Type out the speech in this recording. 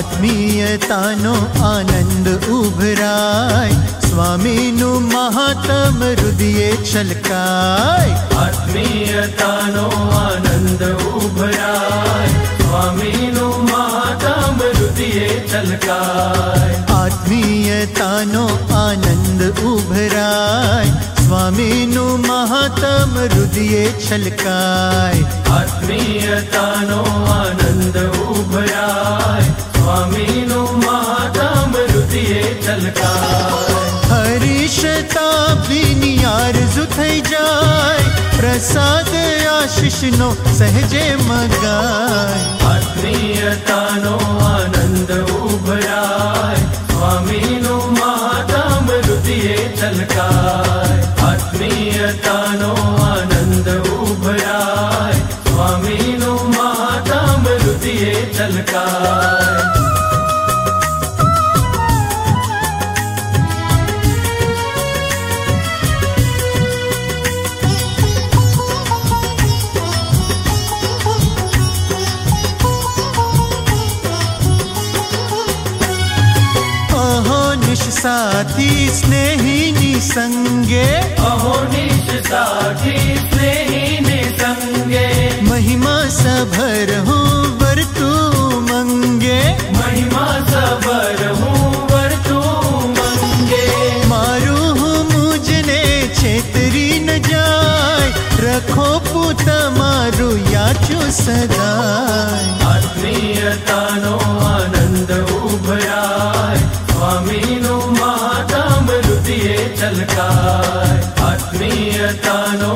આત્મીયતાનો આનંદ ઉભરાય, સ્વામીનું મહાત્મ હૃદયે છલકાય. આત્મીયતાનો આનંદ ઉભરાય, સ્વામીનું મહાત્મ હૃદયે છલકાય. આત્મીયતાનો આનંદ ઉભરાય, સ્વામીનું મહાત્મ હૃદયે છલકાય. આત્મીયતાનો આનંદ ઉભરાય, સ્વામીનું મહાત્મ હૃદયે છલકાય. હરીશતા બીની આરઝુ થઈ જાય, પ્રસાદ આશીષનો સહેજે મગાય. આત્મીયતાનો આનંદ ઉભરાય, સ્વામીનું મહાત્મ હૃદયે છલકાય. આત્મીયતાનો આનંદ ઉભરાય, સ્વામીનું મહાત્મ હૃદયે છલકાય. સાથી સ્નેહીની સંગે, અહો નિશ સાથી સ્નેહીને સંગે, મહિમા સભર હું વર્તું મંગે. મહિમા સભર હું વર્તું મંગે. મારું હું મુજને છેતરી ન જાય, રખો પૂત મારું યાચું સદાય. આત્મીયતાનો આનંદ ઉભરાય, સ્વામીનું મહાત્મ હૃદયે છલકાય. આત્મીયતાનો